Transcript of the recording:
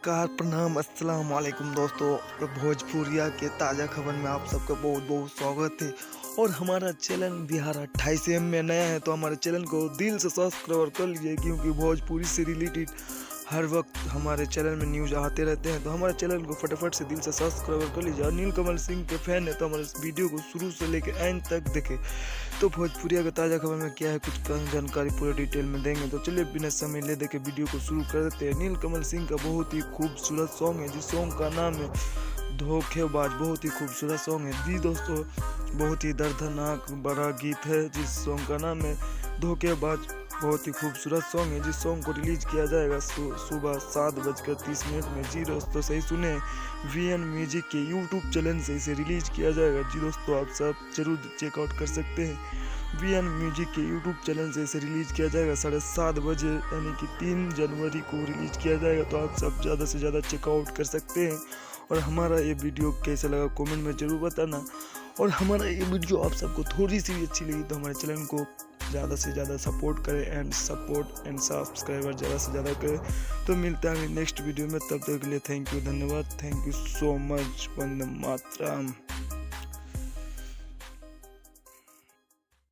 नमस्कार, प्रणाम, अस्सलाम वालेकुम दोस्तों। भोजपुरिया के ताज़ा खबर में आप सबका बहुत बहुत स्वागत है। और हमारा चैनल बिहार 28 में नया है तो हमारे चैनल को दिल से सब्सक्राइब कर लीजिए, क्योंकि भोजपुरी से रिलेटेड हर वक्त हमारे चैनल में न्यूज़ आते रहते हैं। तो हमारे चैनल को फटाफट से दिल से सब्सक्राइब कर लीजिए। और नीलकमल सिंह के फैन है तो हमारे इस वीडियो को शुरू से लेकर एंड तक देखें। तो भोजपुरिया का ताज़ा खबर में क्या है, कुछ जानकारी पूरे डिटेल में देंगे। तो चलिए बिना समय ले देके वीडियो को शुरू कर देते हैं। नीलकमल सिंह का बहुत ही खूबसूरत सॉन्ग है जिस सॉन्ग का नाम है धोखेबाज। बहुत ही खूबसूरत सॉन्ग है जी दोस्तों, बहुत ही दर्दनाक बड़ा गीत है जिस सॉन्ग का नाम है धोखेबाज। बहुत ही खूबसूरत सॉन्ग है जिस सॉन्ग को रिलीज किया जाएगा सुबह 7:30 में। जी दोस्तों सही सुने, VN म्यूजिक के यूट्यूब चैनल से इसे रिलीज किया जाएगा। जी दोस्तों आप सब जरूर चेकआउट कर सकते हैं। VN म्यूजिक के यूट्यूब चैनल से इसे रिलीज किया जाएगा 7:30 बजे, यानी कि 3 जनवरी को रिलीज किया जाएगा। तो आप सब ज़्यादा से ज़्यादा चेकआउट कर सकते हैं। और हमारा ये वीडियो कैसा लगा कमेंट में ज़रूर बताना। और हमारा ये वीडियो आप सबको थोड़ी सी भी अच्छी लगी तो हमारे चैनल को ज़्यादा से ज़्यादा सपोर्ट करें एंड सब्सक्राइबर ज़्यादा से ज़्यादा करें। तो मिलते हैं नेक्स्ट वीडियो में, तब तक के लिए थैंक यू, धन्यवाद, thank you so much. Vande Mataram.